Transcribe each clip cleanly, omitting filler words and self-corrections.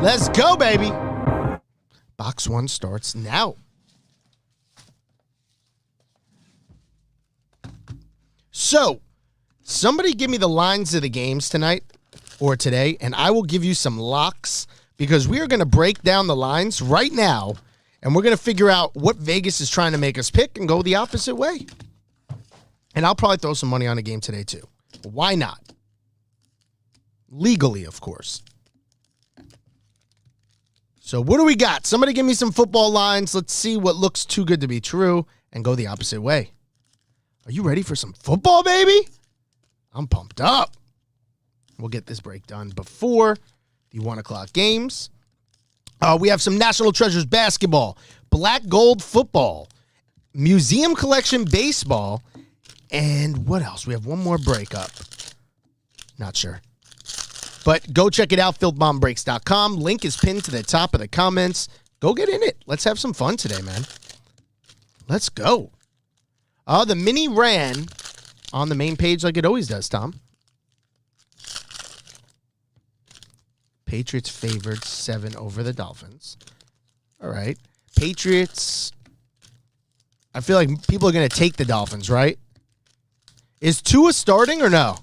Let's go, baby. Box 1 starts now. So, somebody give me the lines of the games tonight or today, and I will give you some locks because we are going to break down the lines right now, and we're going to figure out what Vegas is trying to make us pick and go the opposite way. And I'll probably throw some money on a game today, too. Why not? Legally, of course. So what do we got? Somebody give me some football lines. Let's see what looks too good to be true and go the opposite way. Are you ready for some football, baby? I'm pumped up. We'll get this break done before the 1 o'clock games. We have some National Treasures basketball, black gold football, museum collection baseball, and what else? We have one more breakup. Not sure. But go check it out, filthbombreaks.com. Link is pinned to the top of the comments. Go get in it. Let's have some fun today, man. Let's go. The mini ran on the main page like it always does, Tom. Patriots favored 7 over the Dolphins. All right. Patriots. I feel like people are going to take the Dolphins, right? Is Tua starting or no?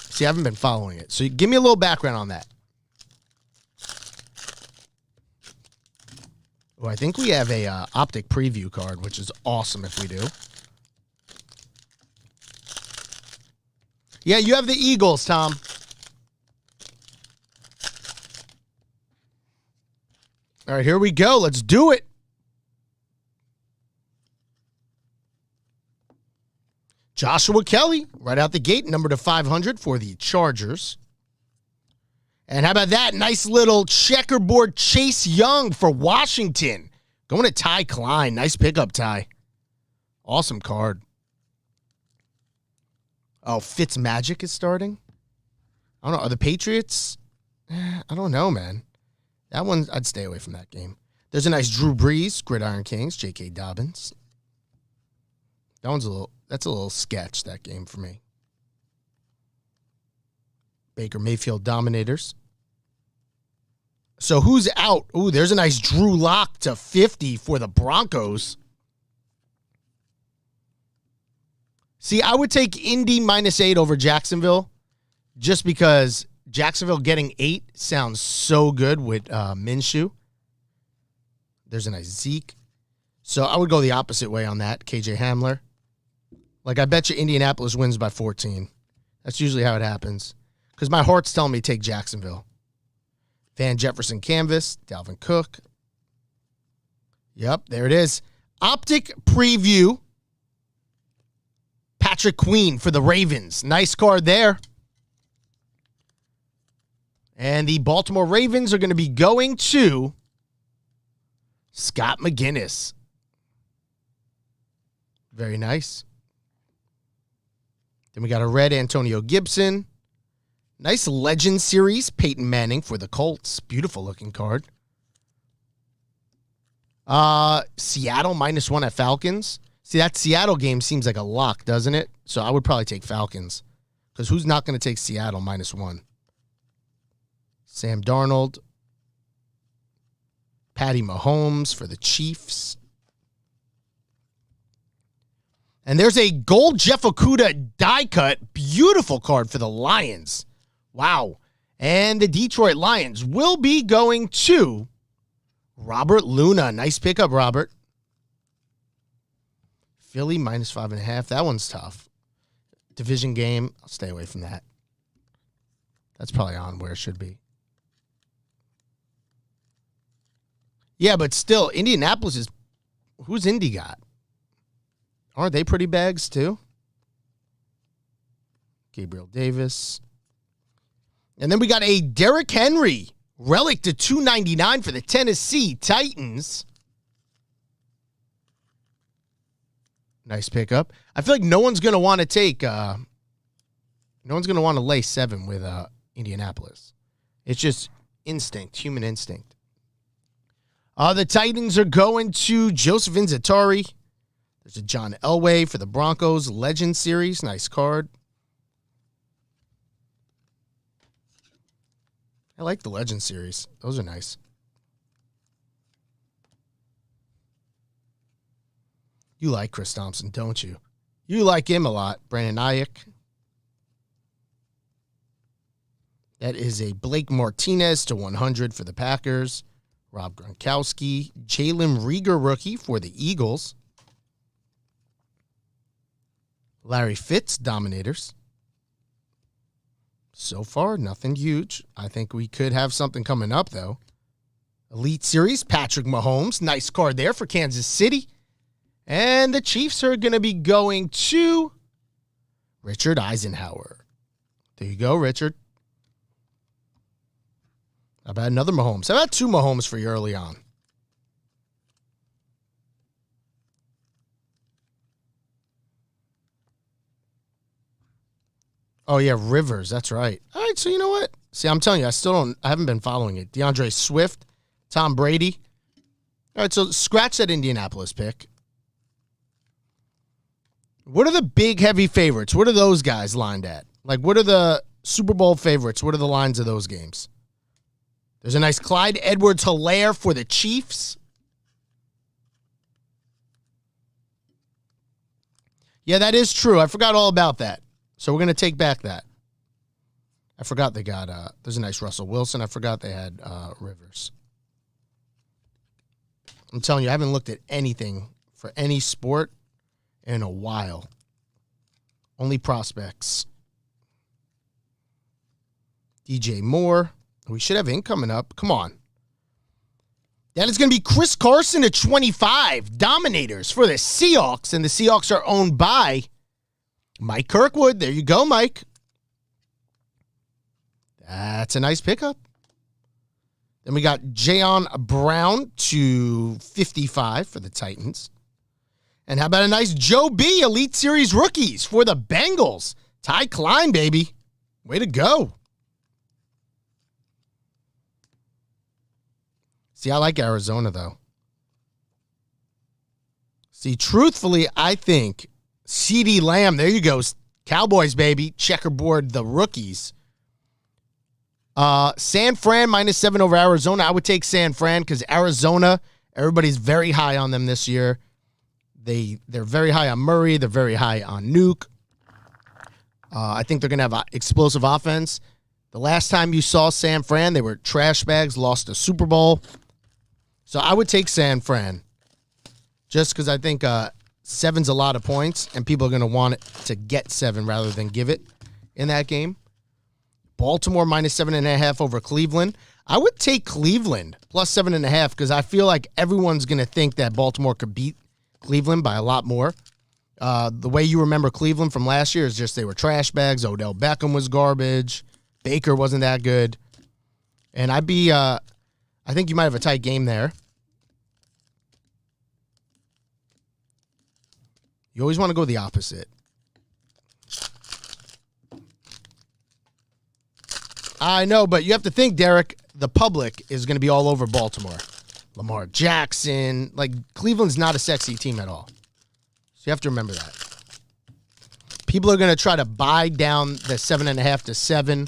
See, I haven't been following it. So give me a little background on that. Oh, I think we have a optic preview card, which is awesome if we do. Yeah, you have the Eagles, Tom. All right, here we go. Let's do it. Joshua Kelly, right out the gate, number to 500 for the Chargers. And how about that? Nice little checkerboard Chase Young for Washington. Going to Ty Klein. Nice pickup, Ty. Awesome card. Oh, Fitzmagic is starting? I don't know. Are the Patriots? I don't know, man. That one, I'd stay away from that game. There's a nice Drew Brees, Gridiron Kings, J.K. Dobbins. That's a little sketch, that game for me. Baker Mayfield Dominators. So who's out? Ooh, there's a nice Drew Lock to 50 for the Broncos. See, I would take Indy -8 over Jacksonville just because Jacksonville getting 8 sounds so good with Minshew. There's a nice Zeke. So I would go the opposite way on that, KJ Hamler. Like, I bet you Indianapolis wins by 14. That's usually how it happens. Because my heart's telling me to take Jacksonville. Van Jefferson Canvas, Dalvin Cook. Yep, there it is. Optic preview. Patrick Queen for the Ravens. Nice card there. And the Baltimore Ravens are going to be going to Scott McGinnis. Very nice. Then we got a red Antonio Gibson. Nice Legend Series, Peyton Manning for the Colts. Beautiful looking card. Seattle -1 at Falcons. See, that Seattle game seems like a lock, doesn't it? So I would probably take Falcons. Because who's not going to take Seattle -1? Sam Darnold. Patty Mahomes for the Chiefs. And there's a gold Jeff Okudah die cut. Beautiful card for the Lions. Wow. And the Detroit Lions will be going to Robert Luna. Nice pickup, Robert. Philly -5.5. That one's tough. Division game. I'll stay away from that. That's probably on where it should be. Yeah, but still, Indianapolis is... Who's Indy got? Aren't they pretty bags, too? Gabriel Davis. And then we got a Derrick Henry relic to 299 for the Tennessee Titans. Nice pickup. I feel like no one's going to want to take... no one's going to want to lay 7 with Indianapolis. It's just instinct, human instinct. The Titans are going to Joseph Inzatari. There's a John Elway for the Broncos Legend Series. Nice card. I like the Legend series. Those are nice. You like Chris Thompson, don't you? You like him a lot. Brandon Ayuk. That is a Blake Martinez to 100 for the Packers. Rob Gronkowski. Jalen Reagor rookie for the Eagles. Larry Fitz, Dominators. So far, nothing huge. I think we could have something coming up, though. Elite Series, Patrick Mahomes. Nice card there for Kansas City. And the Chiefs are going to be going to Richard Eisenhower. There you go, Richard. How about another Mahomes? How about two Mahomes for you early on? Oh, yeah, Rivers. That's right. All right, so you know what? See, I'm telling you, I haven't been following it. DeAndre Swift, Tom Brady. All right, so scratch that Indianapolis pick. What are the big, heavy favorites? What are those guys lined at? Like, what are the Super Bowl favorites? What are the lines of those games? There's a nice Clyde Edwards-Helaire for the Chiefs. Yeah, that is true. I forgot all about that. So we're going to take back that. I forgot they got, there's a nice Russell Wilson. I forgot they had Rivers. I'm telling you, I haven't looked at anything for any sport in a while. Only prospects. DJ Moore. We should have ink coming up. Come on. That is going to be Chris Carson at 25. Dominators for the Seahawks. And the Seahawks are owned by Mike Kirkwood. There you go, Mike. That's a nice pickup. Then we got Jayon Brown to 55 for the Titans. And how about a nice Joe B. Elite Series rookies for the Bengals? Ty Klein, baby. Way to go. See, I like Arizona, though. See, truthfully, I think CeeDee Lamb, there you go. Cowboys, baby. Checkerboard, the rookies. San Fran -7 over Arizona. I would take San Fran because Arizona, everybody's very high on them this year. They're very high on Murray. They're very high on Nuke. I think they're going to have an explosive offense. The last time you saw San Fran, they were trash bags, lost a Super Bowl. So I would take San Fran just because I think 7's a lot of points, and people are going to want it to get 7 rather than give it in that game. Baltimore -7.5 over Cleveland. I would take Cleveland +7.5 because I feel like everyone's going to think that Baltimore could beat Cleveland by a lot more. The way you remember Cleveland from last year is just they were trash bags. Odell Beckham was garbage. Baker wasn't that good. And I think you might have a tight game there. You always want to go the opposite. I know, but you have to think, Derek, the public is going to be all over Baltimore. Lamar Jackson. Like, Cleveland's not a sexy team at all. So you have to remember that. People are going to try to buy down the 7.5 to 7.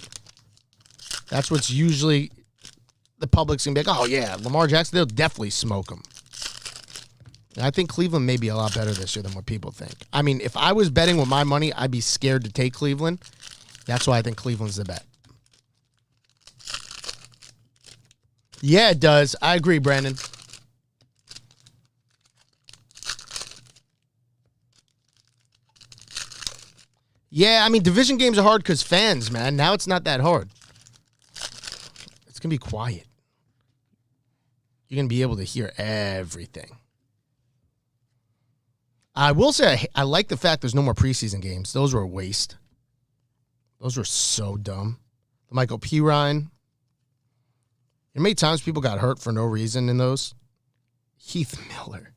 That's what's usually the public's going to be like, oh, yeah, Lamar Jackson, they'll definitely smoke him. And I think Cleveland may be a lot better this year than what people think. I mean, if I was betting with my money, I'd be scared to take Cleveland. That's why I think Cleveland's the bet. Yeah, it does. I agree, Brandon. Yeah, I mean, division games are hard because fans, man. Now it's not that hard. It's going to be quiet. You're going to be able to hear everything. I will say I like the fact there's no more preseason games. Those were a waste. Those were so dumb. The Michael Pirine. You know how many times people got hurt for no reason in those? Heath Miller.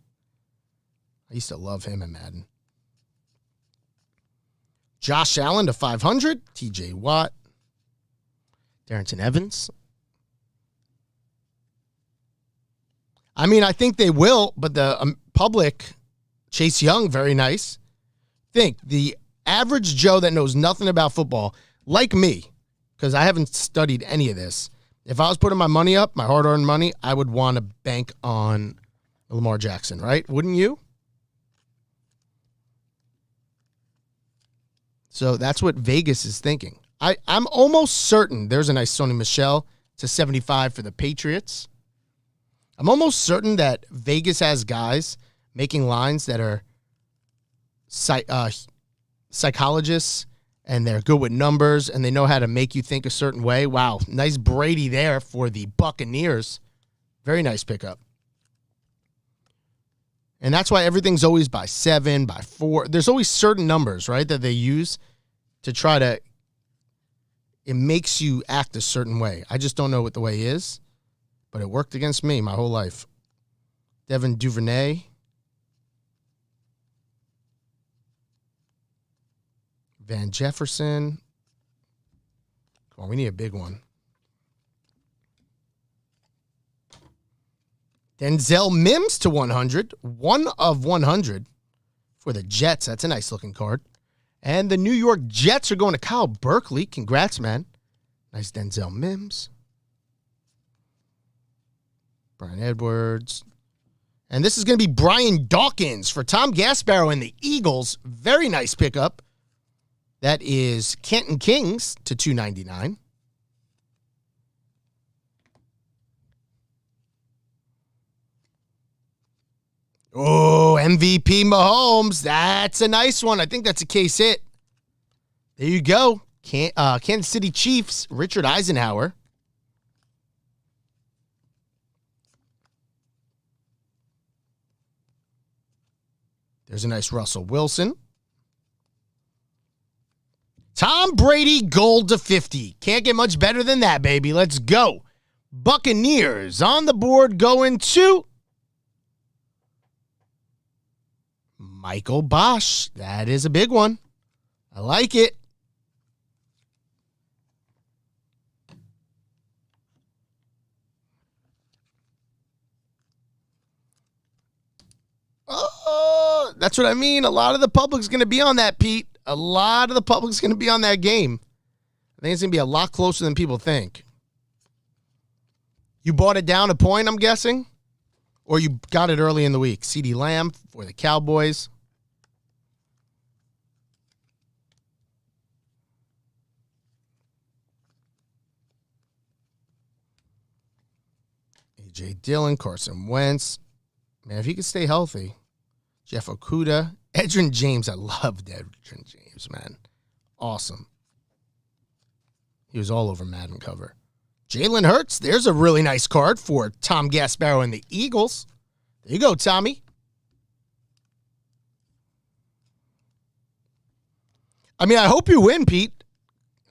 I used to love him in Madden. Josh Allen to 500. TJ Watt. Darrington Evans. I mean, I think they will, but the public, Chase Young, very nice. Think, the average Joe that knows nothing about football, like me, because I haven't studied any of this, If I was putting my money up, my hard-earned money, I would want to bank on Lamar Jackson, right? Wouldn't you? So that's what Vegas is thinking. I'm almost certain there's a nice Sony Michel to 75 for the Patriots. I'm almost certain that Vegas has guys making lines that are psychologists, and they're good with numbers, and they know how to make you think a certain way. Wow, nice Brady there for the Buccaneers. Very nice pickup. And that's why everything's always by 7, by 4. There's always certain numbers, right, that they use to try to, it makes you act a certain way. I just don't know what the way is, but it worked against me my whole life. Devin Duvernay. Van Jefferson. Come on, we need a big one. Denzel Mims to 100. 1 of 100 for the Jets. That's a nice looking card. And the New York Jets are going to Kyle Berkeley. Congrats, man. Nice Denzel Mims. Brian Edwards. And this is going to be Brian Dawkins for Tom Gasparo and the Eagles. Very nice pickup. That is Canton Kings to 299. Oh, MVP Mahomes. That's a nice one. I think that's a case hit. There you go. Kansas City Chiefs, Richard Eisenhower. There's a nice Russell Wilson. Tom Brady, gold to 50. Can't get much better than that, baby. Let's go. Buccaneers on the board going to Michael Bosch. That is a big one. I like it. Oh, that's what I mean. A lot of the public's going to be on that, Pete. A lot of the public's going to be on that game. I think it's going to be a lot closer than people think. You bought it down a point, I'm guessing? Or you got it early in the week? CeeDee Lamb for the Cowboys. A.J. Dillon, Carson Wentz. Man, if he could stay healthy. Jeff Okudah. Edgerrin James. I loved Edgerrin James, man. Awesome. He was all over Madden cover. Jalen Hurts. There's a really nice card for Tom Gasparo and the Eagles. There you go, Tommy. I mean, I hope you win, Pete.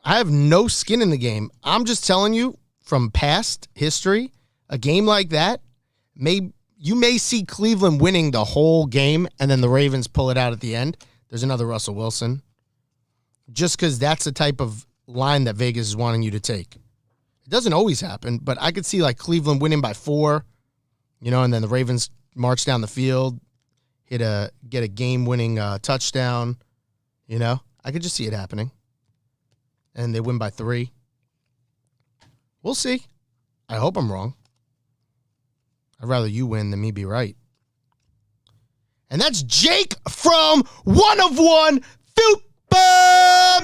I have no skin in the game. I'm just telling you from past history, a game like that, you may see Cleveland winning the whole game and then the Ravens pull it out at the end. There's another Russell Wilson. Just because that's the type of line that Vegas is wanting you to take. It doesn't always happen, but I could see like Cleveland winning by 4, and then the Ravens march down the field, get a game-winning touchdown. I could just see it happening. And they win by 3. We'll see. I hope I'm wrong. I'd rather you win than me be right. And that's Jake Fromm 1 of 1. Boom!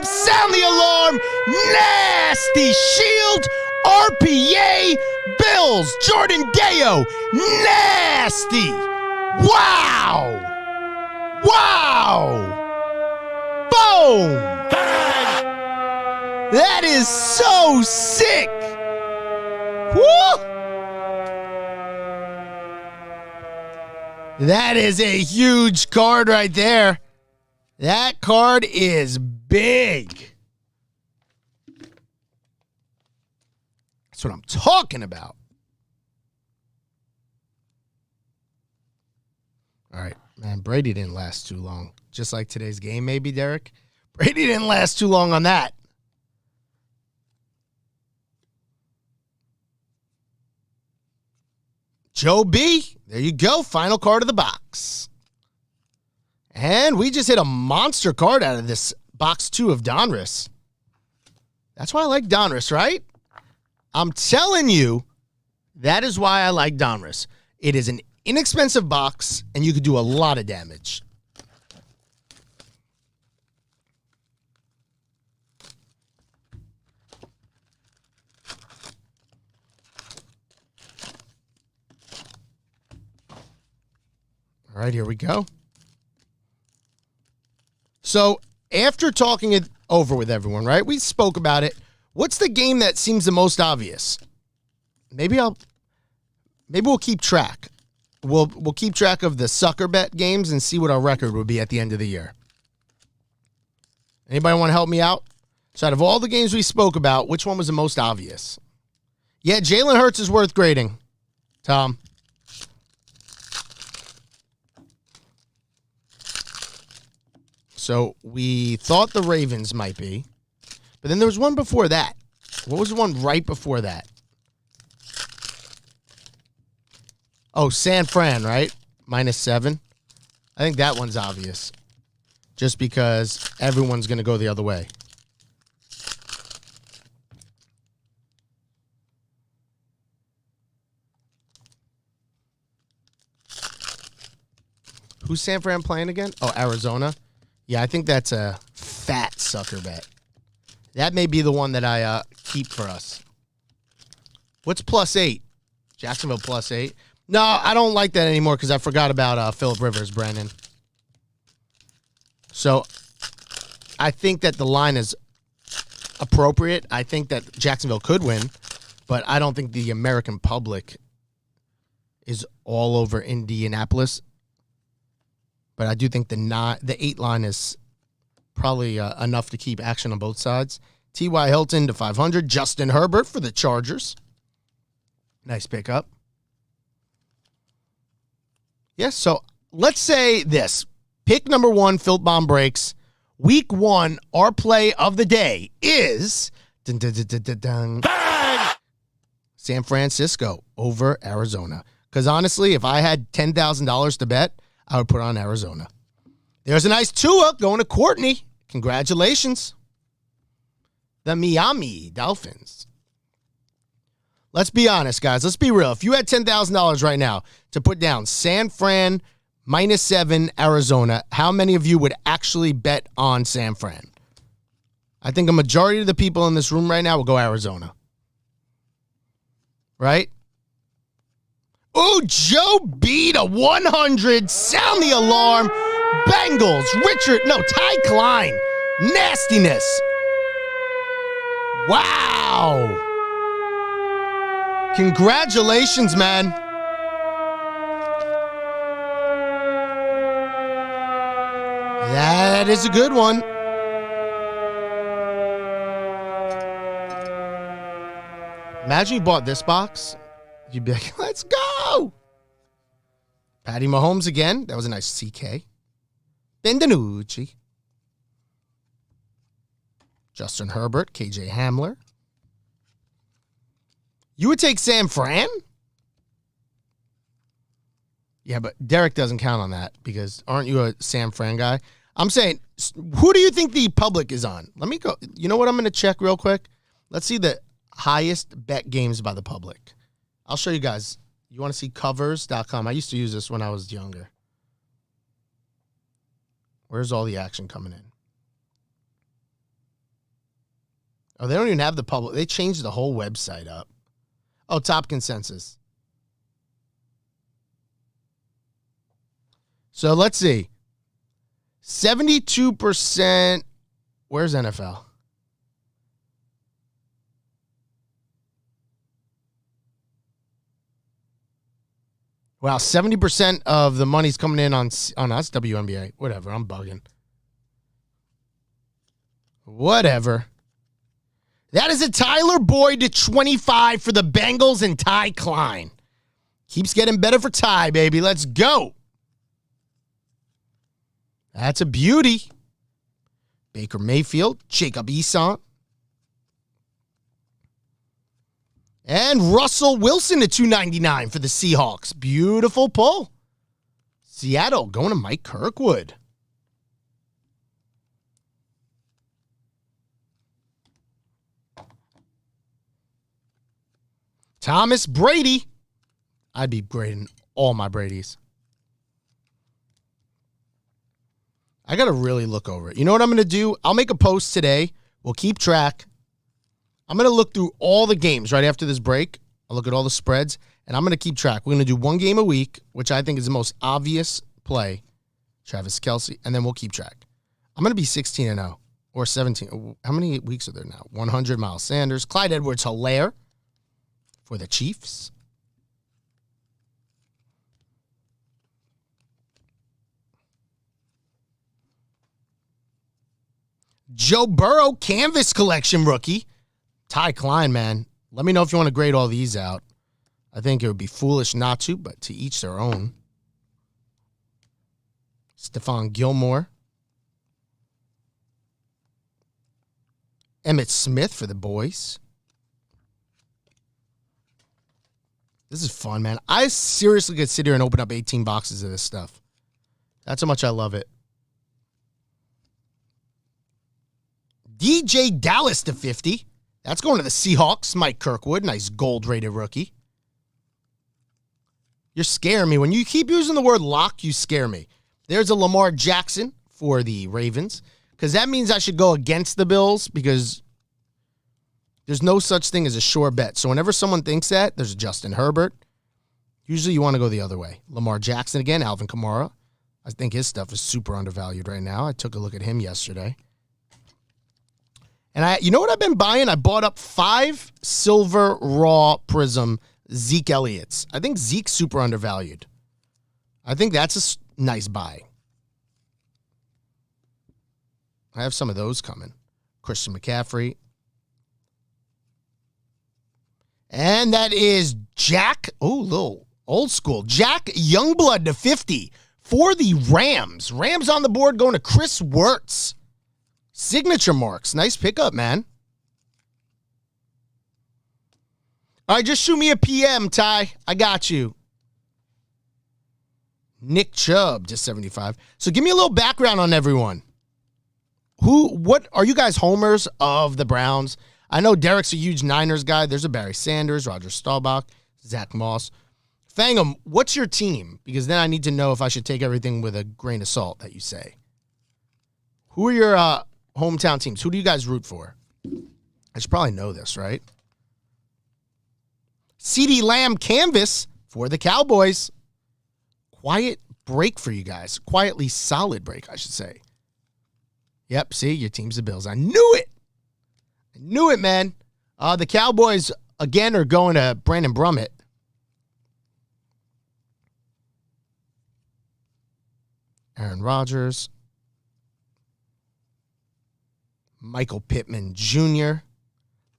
Sound the alarm. Nasty Shield. RPA. Bills. Jordan Deo. Nasty. Wow. Boom. Bang. That is so sick. Woo! That is a huge card right there. That card is big. That's what I'm talking about. All right, man, Brady didn't last too long. Just like today's game, maybe, Derek. Brady didn't last too long on that. Joe B, there you go. Final card of the box. And we just hit a monster card out of this box 2 of Donruss. That's why I like Donruss, right? I'm telling you, that is why I like Donruss. It is an inexpensive box, and you could do a lot of damage. All right, here we go. So, after talking it over with everyone, right? We spoke about it. What's the game that seems the most obvious? Maybe we'll keep track. We'll keep track of the sucker bet games and see what our record would be at the end of the year. Anybody want to help me out? So out of all the games we spoke about, which one was the most obvious? Yeah, Jalen Hurts is worth grading, Tom. So we thought the Ravens might be, but then there was one before that. What was the one right before that? Oh, San Fran, right? -7. I think that one's obvious. Just because everyone's going to go the other way. Who's San Fran playing again? Oh, Arizona. Yeah, I think that's a fat sucker bet. That may be the one that I keep for us. What's +8? Jacksonville +8. No, I don't like that anymore because I forgot about Phillip Rivers, Brandon. So I think that the line is appropriate. I think that Jacksonville could win, but I don't think the American public is all over Indianapolis. But I do think the 8 line is probably enough to keep action on both sides. T.Y. Hilton to 500. Justin Herbert for the Chargers. Nice pickup. Yes, so let's say this. Pick number 1, Phil Bomb breaks. Week 1, our play of the day is bang! San Francisco over Arizona. Because honestly, if I had $10,000 to bet, I would put on Arizona. There's a nice Tua going to Courtney. Congratulations. The Miami Dolphins. Let's be honest, guys. Let's be real. If you had $10,000 right now to put down San Fran -7 Arizona, how many of you would actually bet on San Fran? I think a majority of the people in this room right now will go Arizona. Right? Oh, Joe B to 100. Sound the alarm. Bengals. Ty Klein. Nastiness. Wow. Congratulations, man. That is a good one. Imagine you bought this box. You'd be like, let's go. Patty Mahomes again. That was a nice CK. Benvenucci. Justin Herbert. KJ Hamler. You would take San Fran? Yeah, but Derek doesn't count on that because aren't you a San Fran guy? I'm saying, who do you think the public is on? Let me go. You know what I'm going to check real quick? Let's see the highest bet games by the public. I'll show you guys. You want to see covers.com? I used to use this when I was younger. Where's all the action coming in? Oh, they don't even have the public. They changed the whole website up. Oh, top consensus. So let's see. 72%. Where's NFL? Wow, 70% of the money's coming in on us, WNBA. Whatever, I'm bugging. Whatever. That is a Tyler Boyd to 25 for the Bengals and Ty Klein. Keeps getting better for Ty, baby. Let's go. That's a beauty. Baker Mayfield, Jacob Eason. And Russell Wilson at $2.99 for the Seahawks. Beautiful pull. Seattle going to Mike Kirkwood. Thomas Brady. I'd be grading all my Bradys. I got to really look over it. You know what I'm going to do? I'll make a post today. We'll keep track. I'm going to look through all the games right after this break. I'll look at all the spreads, and I'm going to keep track. We're going to do one game a week, which I think is the most obvious play, Travis Kelce, and then we'll keep track. I'm going to be 16-0 or 17. How many weeks are there now? 100 Miles Sanders. Clyde Edwards-Helaire for the Chiefs. Joe Burrow, Canvas Collection rookie. Ty Klein, man. Let me know if you want to grade all these out. I think it would be foolish not to, but to each their own. Stephon Gilmore. Emmitt Smith for the boys. This is fun, man. I seriously could sit here and open up 18 boxes of this stuff. That's how much I love it. DJ Dallas to 50. That's going to the Seahawks. Mike Kirkwood, nice gold-rated rookie. You're scaring me. When you keep using the word lock, you scare me. There's a Lamar Jackson for the Ravens, because that means I should go against the Bills, because there's no such thing as a sure bet. So whenever someone thinks that, there's Justin Herbert. Usually you want to go the other way. Lamar Jackson again, Alvin Kamara. I think his stuff is super undervalued right now. I took a look at him yesterday. And you know what I've been buying? I bought up 5 silver raw prism Zeke Elliott's. I think Zeke's super undervalued. I think that's a nice buy. I have some of those coming. Christian McCaffrey. And that is Jack. Oh, little old school. Jack Youngblood to 50 for the Rams. Rams on the board going to Chris Wirtz. Signature marks. Nice pickup, man. All right, just shoot me a PM, Ty. I got you. Nick Chubb, just 75. So give me a little background on everyone. What are you guys homers of the Browns? I know Derek's a huge Niners guy. There's a Barry Sanders, Roger Staubach, Zach Moss. Fangham, what's your team? Because then I need to know if I should take everything with a grain of salt that you say. Who are your hometown teams? Who do you guys root for? I should probably know this, right? CeeDee Lamb canvas for the Cowboys. Quiet break for you guys. Quietly solid break, I should say. Yep, see, your team's the Bills. I knew it. I knew it, man. The Cowboys, again, are going to Brandon Brummett. Aaron Rodgers. Michael Pittman Jr.,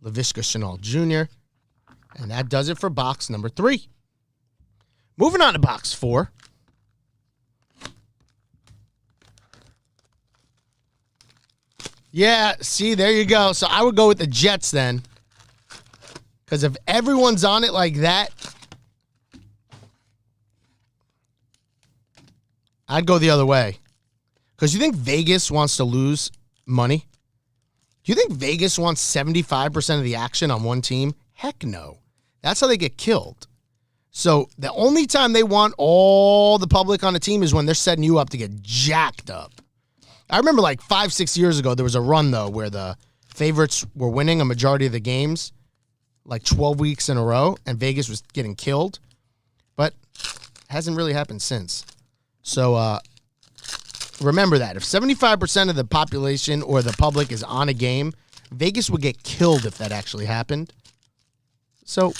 Laviska Shenault Jr., and that does it for box number 3. Moving on to box 4. Yeah, see, there you go. So I would go with the Jets then, because if everyone's on it like that, I'd go the other way. Because you think Vegas wants to lose money? Do you think Vegas wants 75% of the action on one team? Heck no. That's how they get killed. So the only time they want all the public on a team is when they're setting you up to get jacked up. I remember like 5-6 years ago, there was a run, though, where the favorites were winning a majority of the games, like 12 weeks in a row, and Vegas was getting killed. But it hasn't really happened since. So, remember that. If 75% of the population or the public is on a game, Vegas would get killed if that actually happened. So,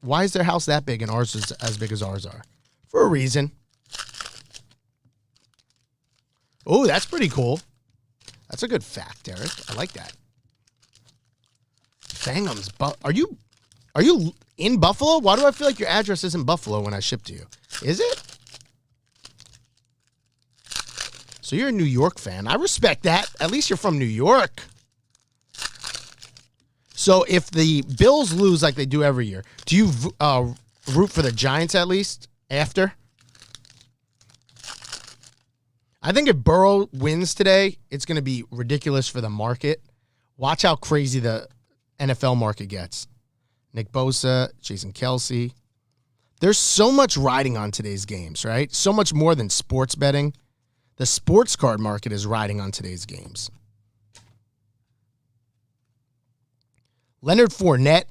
why is their house that big and ours is as big as ours are? For a reason. Oh, that's pretty cool. That's a good fact, Eric. I like that. Fanghams. Are you in Buffalo? Why do I feel like your address isn't Buffalo when I ship to you? Is it? So you're a New York fan. I respect that. At least you're from New York. So if the Bills lose like they do every year, do you root for the Giants at least after? I think if Burrow wins today, it's going to be ridiculous for the market. Watch how crazy the NFL market gets. Nick Bosa, Jason Kelsey. There's so much riding on today's games, right? So much more than sports betting. The sports card market is riding on today's games. Leonard Fournette,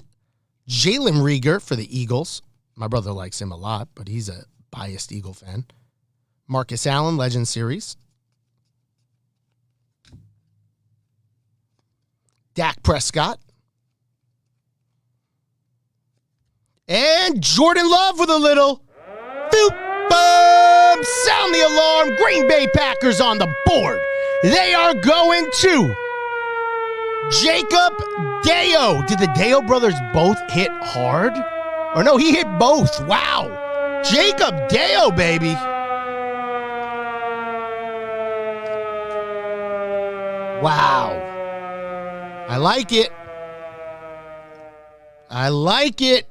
Jalen Reagor for the Eagles. My brother likes him a lot, but he's a biased Eagle fan. Marcus Allen, Legend Series. Dak Prescott. And Jordan Love with a little boop, boom, sound the alarm. Green Bay Packers on the board. They are going to Jacob Deo. Did the Deo brothers both hit hard? Or no, he hit both. Wow. Jacob Deo, baby. Wow. I like it. I like it.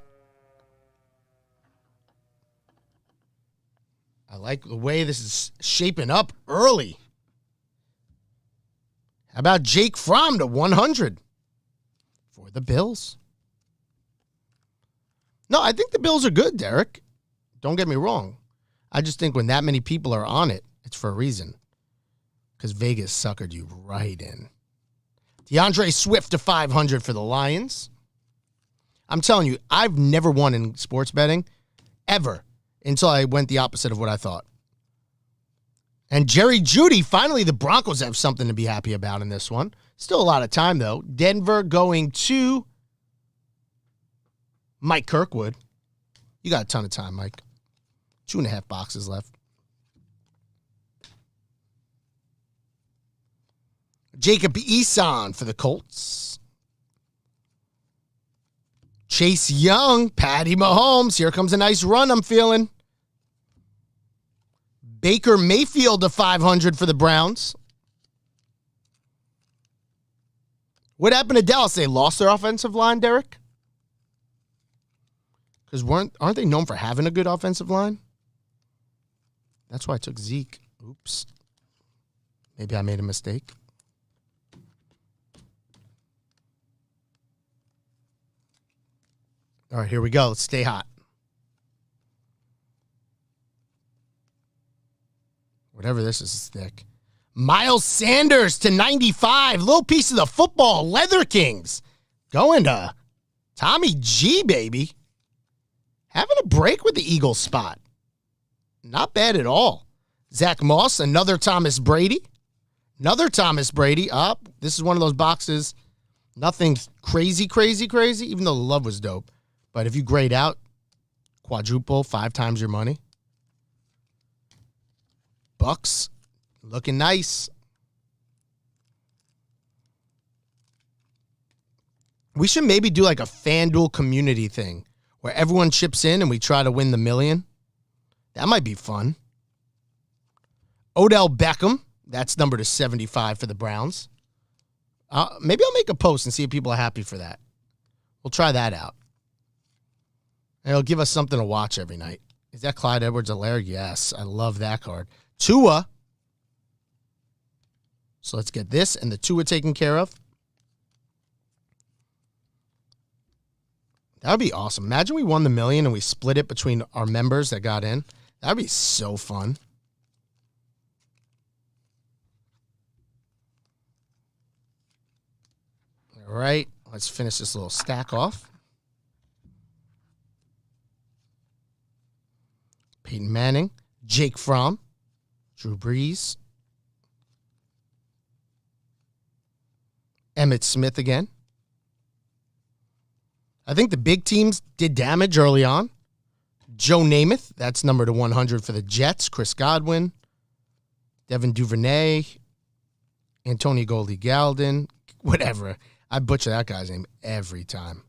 I like the way this is shaping up early. How about Jake Fromm to 100 for the Bills? No, I think the Bills are good, Derek. Don't get me wrong. I just think when that many people are on it, it's for a reason. Because Vegas suckered you right in. DeAndre Swift to 500 for the Lions. I'm telling you, I've never won in sports betting, ever, until I went the opposite of what I thought. And Jerry Jeudy, finally the Broncos have something to be happy about in this one. Still a lot of time, though. Denver going to Mike Kirkwood. You got a ton of time, Mike. 2.5 boxes left. Jacob Eason for the Colts. Chase Young, Patty Mahomes. Here comes a nice run I'm feeling. Baker Mayfield to 500 for the Browns. What happened to Dallas? They lost their offensive line, Derek? Because aren't they known for having a good offensive line? That's why I took Zeke. Oops. Maybe I made a mistake. All right, here we go. Let's stay hot. Whatever this is thick. Miles Sanders to 95. Little piece of the football. Leather Kings. Going to Tommy G, baby. Having a break with the Eagles spot. Not bad at all. Zach Moss, another Thomas Brady. Another Thomas Brady. Up. This is one of those boxes. Nothing crazy, even though the love was dope. But if you grade out, quadruple, 5 times your money. Bucks, looking nice. We should maybe do like a FanDuel community thing where everyone chips in and we try to win the million. That might be fun. Odell Beckham, that's numbered to 75 for the Browns. Maybe I'll make a post and see if people are happy for that. We'll try that out. And it'll give us something to watch every night. Is that Clyde Edwards-Helaire? Yes, I love that card. Tua. So let's get this and the Tua taken care of. That would be awesome. Imagine we won the million and we split it between our members that got in. That would be so fun. All right, let's finish this little stack off. Peyton Manning, Jake Fromm, Drew Brees, Emmitt Smith again. I think the big teams did damage early on. Joe Namath, that's number to 100 for the Jets. Chris Godwin, Devin Duvernay, Antonio Goldie-Galden, whatever. I butcher that guy's name every time.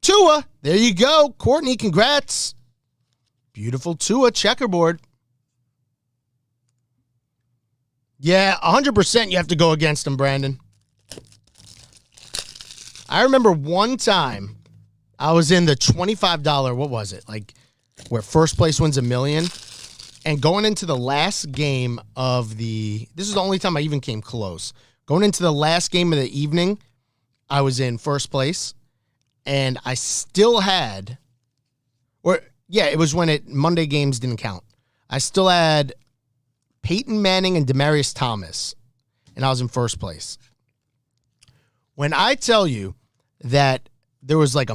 Tua, there you go. Courtney, congrats. Beautiful Tua checkerboard. Yeah, 100% you have to go against him, Brandon. I remember one time I was in the $25, what was it? Like where first place wins $1 million. And going into the last game of this is the only time I even came close. Going into the last game of the evening, I was in first place. and I still had, it was when Monday games didn't count. I still had Peyton Manning and Demaryius Thomas, and I was in first place. When I tell you that there was like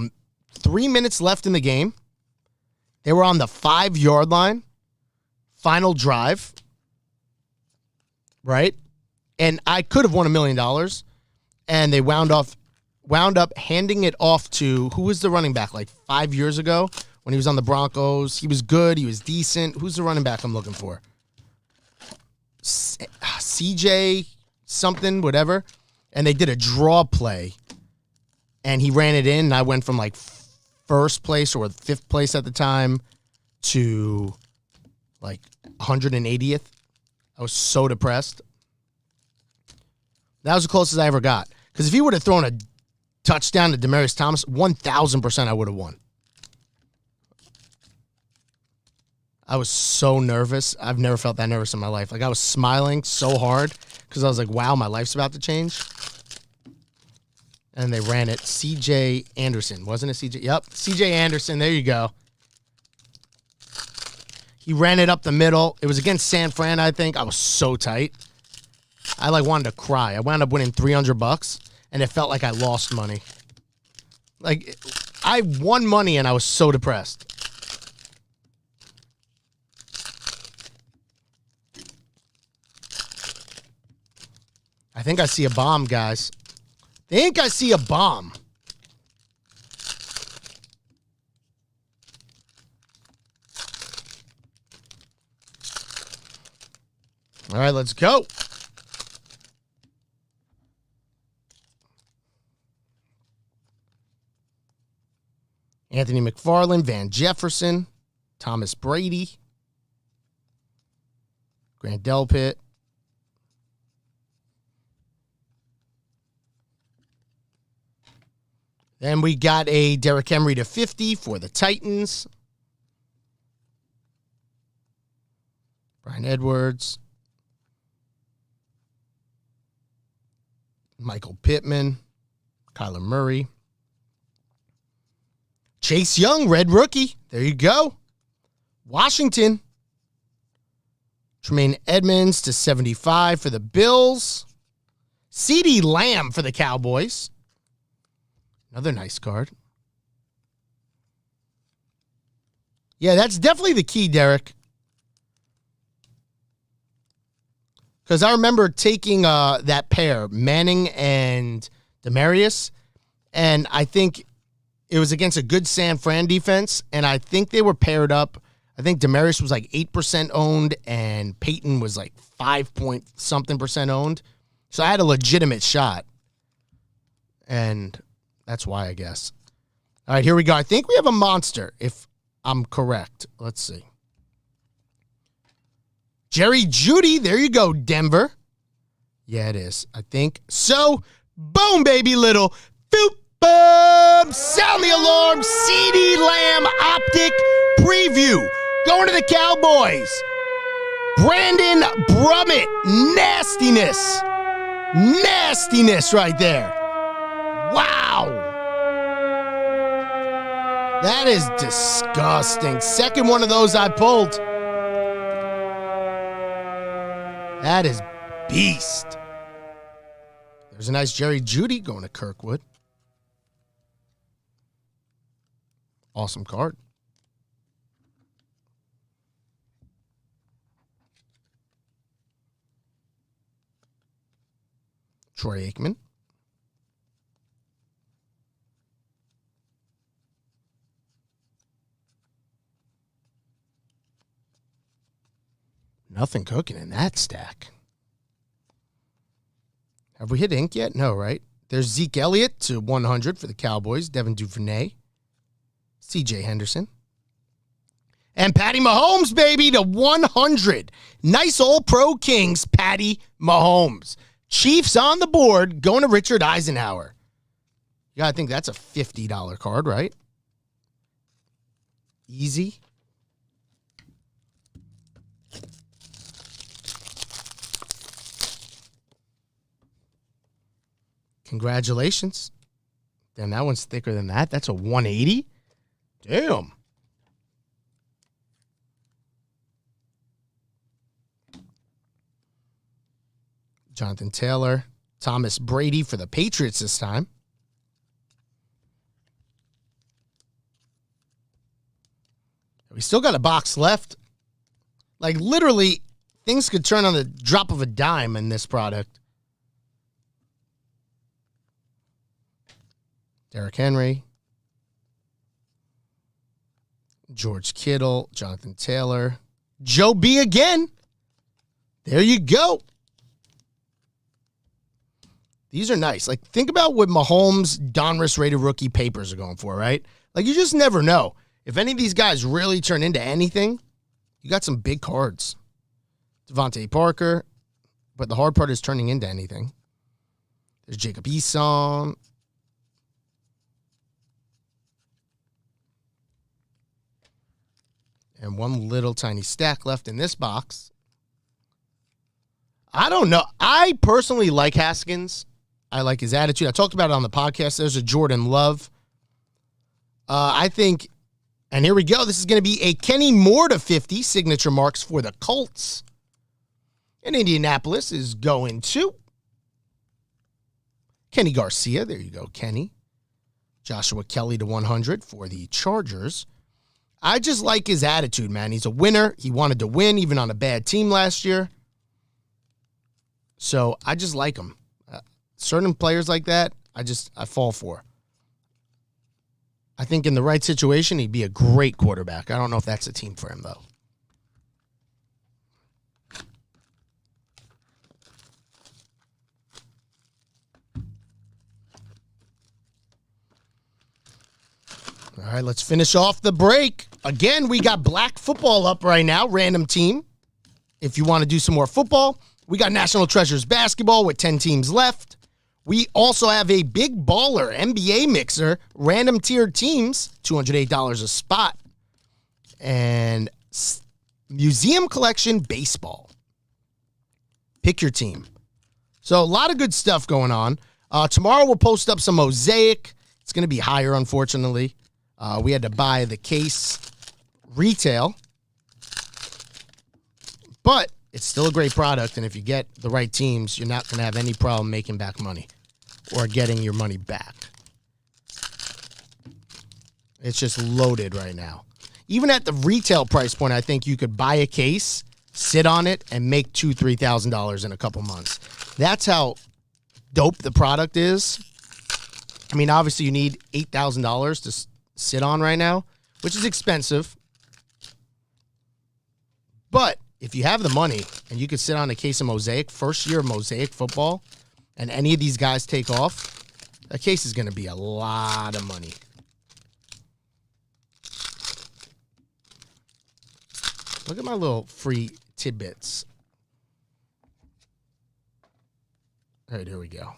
3 minutes left in the game, they were on the 5-yard line, final drive, right? And I could have won $1 million, and they wound up handing it off to, who was the running back like 5 years ago when he was on the Broncos? He was good. He was decent. Who's the running back I'm looking for? CJ something, whatever. And they did a draw play, and he ran it in, and I went from like first place or fifth place at the time to like 180th. I was so depressed. That was the closest I ever got. Because if he would have thrown a touchdown to Demaryius Thomas, 1,000% I would have won. I was so nervous. I've never felt that nervous in my life. Like, I was smiling so hard because I was like, wow, my life's about to change. And they ran it. C.J. Anderson. Wasn't it C.J.? Yep. C.J. Anderson. There you go. He ran it up the middle. It was against San Fran, I think. I was so tight. I like wanted to cry. I wound up winning $300, and it felt like I lost money. Like, I won money, and I was so depressed. I think I see a bomb, guys. I think I see a bomb. All right, let's go. Anthony McFarland, Van Jefferson, Thomas Brady, Grant Delpit. Then we got a Derrick Henry to 50 for the Titans. Brian Edwards. Michael Pittman. Kyler Murray. Chase Young, red rookie. There you go. Washington. Tremaine Edmonds to 75 for the Bills. CeeDee Lamb for the Cowboys. Another nice card. Yeah, that's definitely the key, Derek. Because I remember taking that pair, Manning and Demaryius, and I think it was against a good San Fran defense, and I think they were paired up. I think Demaryius was like 8% owned, and Peyton was like 5-point-something% owned. So I had a legitimate shot. And that's why, I guess. All right, here we go. I think we have a monster, if I'm correct. Let's see. Jerry Jeudy. There you go, Denver. Yeah, it is. I think so. Boom, baby, little. Boop, boom. Sound the alarm. CeeDee Lamb optic preview. Going to the Cowboys. Brandon Brummett. Nastiness. Nastiness right there. Wow. That is disgusting. Second one of those I pulled. That is beast. There's a nice Jerry Jeudy going to Kirkwood. Awesome card. Troy Aikman. Nothing cooking in that stack. Have we hit ink yet? No, right? There's Zeke Elliott to 100 for the Cowboys. Devin Duvernay. C.J. Henderson. And Patty Mahomes, baby, to 100. Nice All-Pro Kings, Patty Mahomes. Chiefs on the board, going to Richard Eisenhower. You gotta think that's a $50 card, right? Easy. Congratulations. Damn, that one's thicker than that. That's a 180? Damn. Jonathan Taylor. Thomas Brady for the Patriots this time. We still got a box left. Like, literally, things could turn on the drop of a dime in this product. Derrick Henry. George Kittle. Jonathan Taylor. Joe B again. There you go. These are nice. Like, think about what Mahomes' Donruss rated rookie papers are going for, right? Like, you just never know. If any of these guys really turn into anything, you got some big cards. Devontae Parker. But the hard part is turning into anything. There's Jacob Eason. And one little tiny stack left in this box. I don't know. I personally like Haskins. I like his attitude. I talked about it on the podcast. There's a Jordan Love. I think, and here we go. This is going to be a Kenny Moore to 50 signature marks for the Colts. And Indianapolis is going to Kenny Garcia. There you go, Kenny. Joshua Kelly to 100 for the Chargers. I just like his attitude, man. He's a winner. He wanted to win even on a bad team last year. So I just like him. Certain players like that, I fall for. I think in the right situation, he'd be a great quarterback. I don't know if that's a team for him, though. All right, let's finish off the break. Again, we got Black Football up right now, random team. If you want to do some more football, we got National Treasures Basketball with 10 teams left. We also have a Big Baller NBA mixer, random tiered teams, $208 a spot. And Museum Collection Baseball. Pick your team. So a lot of good stuff going on. Tomorrow we'll post up some Mosaic. It's going to be higher, unfortunately. We had to buy the case retail. But it's still a great product, and if you get the right teams, you're not going to have any problem making back money or getting your money back. It's just loaded right now. Even at the retail price point, I think you could buy a case, sit on it, and make $2,000, $3,000 in a couple months. That's how dope the product is. I mean, obviously, you need $8,000 to sit on right now, which is expensive. But if you have the money and you could sit on a case of Mosaic, first year of Mosaic football, and any of these guys take off, that case is going to be a lot of money. Look at my little free tidbits. All right, here we go.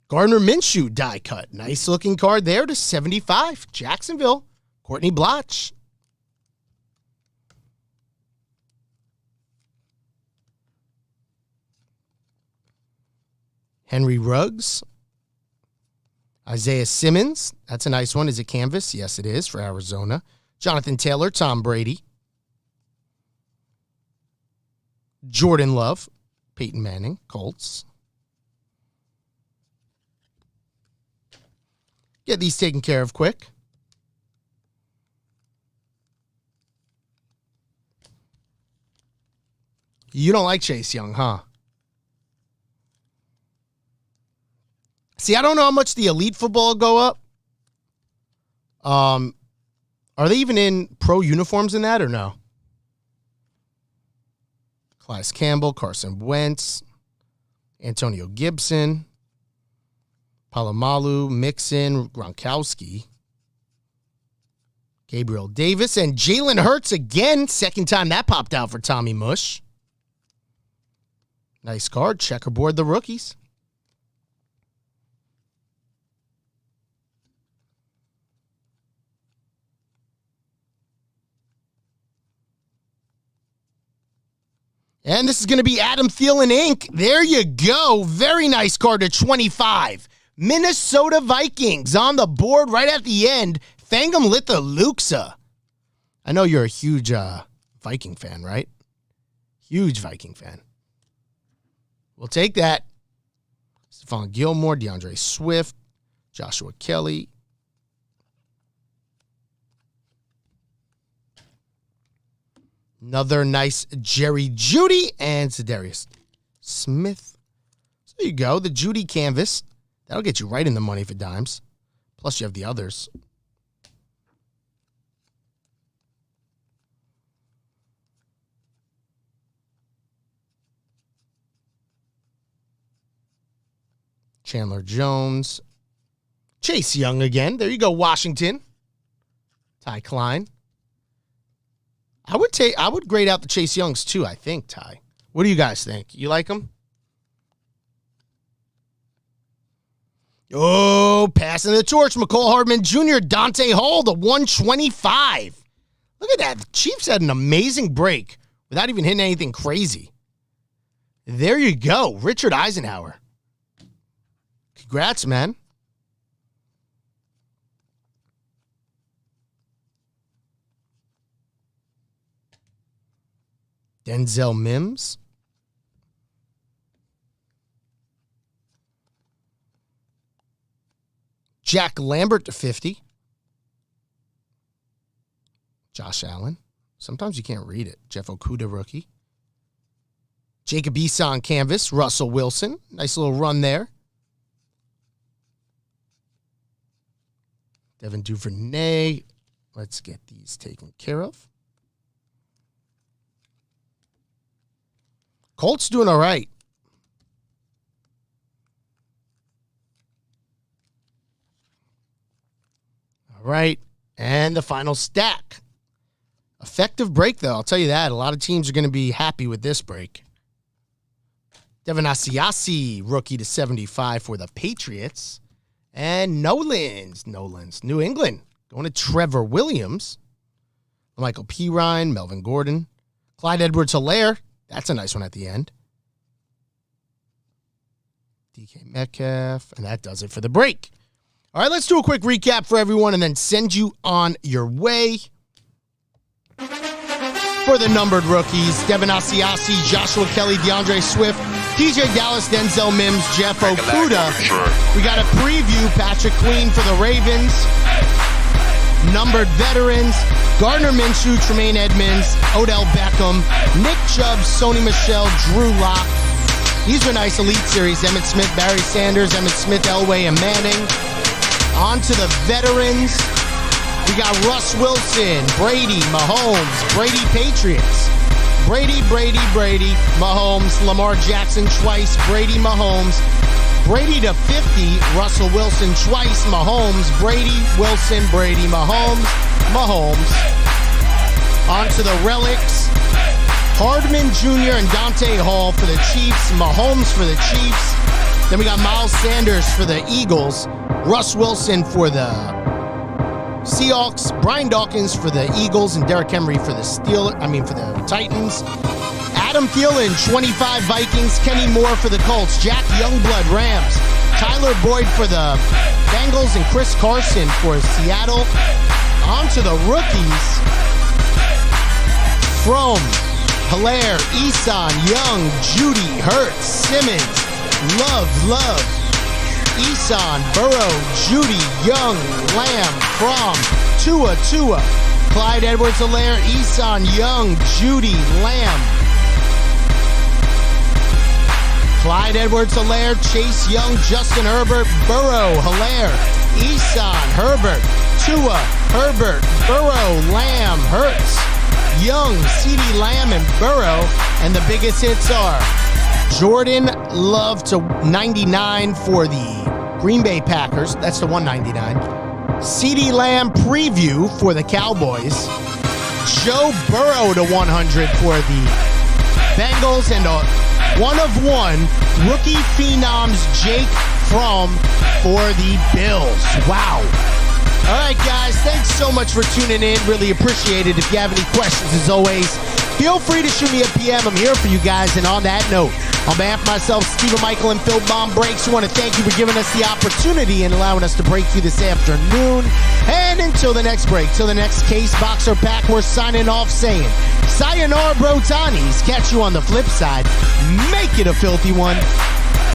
Gardner Minshew die cut. Nice looking card there to 75. Jacksonville. Courtney Blotch. Henry Ruggs. Isaiah Simmons. That's a nice one. Is it canvas? Yes, it is for Arizona. Jonathan Taylor. Tom Brady. Jordan Love. Peyton Manning. Colts. Get these taken care of quick. You don't like Chase Young, huh? See, I don't know how much the Elite Football will go up. Are they even in pro uniforms in that or no? Calais Campbell, Carson Wentz, Antonio Gibson, Palomalu, Mixon, Gronkowski, Gabriel Davis, and Jalen Hurts again. Second time that popped out for Tommy Mush. Nice card. Checkerboard the rookies. And this is going to be Adam Thielen Inc. There you go. Very nice card to 25. Minnesota Vikings on the board right at the end. Fangum Litha. I know you're a huge Viking fan, right? Huge Viking fan. We'll take that. Stephon Gilmore, DeAndre Swift, Joshua Kelly. Another nice Jerry Jeudy and Za'Darius Smith. So there you go. The Jeudy canvas. That'll get you right in the money for dimes. Plus you have the others. Chandler Jones. Chase Young again. There you go, Washington. Ty Klein. I would grade out the Chase Youngs too, I think, Ty. What do you guys think? You like them? Oh, passing the torch. McCall Hardman Jr., Dante Hall, the 125. Look at that. The Chiefs had an amazing break without even hitting anything crazy. There you go. Richard Eisenhower. Congrats, man. Denzel Mims. Jack Lambert to 50. Josh Allen. Sometimes you can't read it. Jeff Okudah rookie. Jacob Eason canvas. Russell Wilson. Nice little run there. Devin Duvernay. Let's get these taken care of. Colts doing all right. All right. And the final stack. Effective break, though. I'll tell you that. A lot of teams are going to be happy with this break. Devin Asiasi, rookie to 75 for the Patriots. And Nolan's, New England, going to Trevor Williams. Michael Pirine, Melvin Gordon. Clyde Edwards-Helaire. That's a nice one at the end. DK Metcalf. And that does it for the break. All right, let's do a quick recap for everyone and then send you on your way. For the numbered rookies, Devin Asiasi, Joshua Kelly, DeAndre Swift, DJ Dallas, Denzel Mims, Jeff Okudah. We got a preview, Patrick Queen for the Ravens. Numbered veterans, Gardner Minshew, Tremaine Edmonds, Odell Beckham, Nick Chubb, Sony Michel, Drew Lock. These are nice Elite Series. Emmitt Smith, Barry Sanders, Emmitt Smith, Elway, and Manning. On to the veterans. We got Russ Wilson, Brady, Mahomes, Brady Patriots. Brady, Mahomes, Lamar Jackson twice, Brady, Mahomes. Brady to 50, Russell Wilson twice, Mahomes, Brady, Wilson, Brady, Mahomes. On to the relics. Hardman Jr. and Dante Hall for the Chiefs, Mahomes for the Chiefs. Then we got Miles Sanders for the Eagles, Russ Wilson for the Seahawks, Brian Dawkins for the Eagles, and Derrick Henry for the Titans. Adam Thielen, 25 Vikings, Kenny Moore for the Colts, Jack Youngblood, Rams, Tyler Boyd for the Bengals, and Chris Carson for Seattle. On to the rookies. Fromm, Helaire, Eason, Young, Jeudy, Hurts, Simmons, Love, Eason, Burrow, Jeudy, Young, Lamb, Fromm, Tua, Clyde Edwards-Helaire, Eason, Young, Jeudy, Lamb. Clyde Edwards-Helaire, Chase Young, Justin Herbert, Burrow, Helaire, Eason, Herbert, Tua, Herbert, Burrow, Lamb, Hurts, Young, CeeDee Lamb, and Burrow. And the biggest hits are Jordan Love to 99 for the Green Bay Packers. That's the 199. CeeDee Lamb preview for the Cowboys. Joe Burrow to 100 for the Bengals. And a 1/1 rookie Phenoms Jake Fromm for the Bills. Wow. All right, guys, thanks so much for tuning in. Really appreciate it. If you have any questions, as always, feel free to shoot me a PM. I'm here for you guys. And on that note, On behalf of myself, Stephen Michael, and Phil Bomb Breaks, we want to thank you for giving us the opportunity and allowing us to break through this afternoon. And until the next break, till the next case, box or pack, we're signing off saying, sayonara, brotanis. Catch you on the flip side. Make it a filthy one.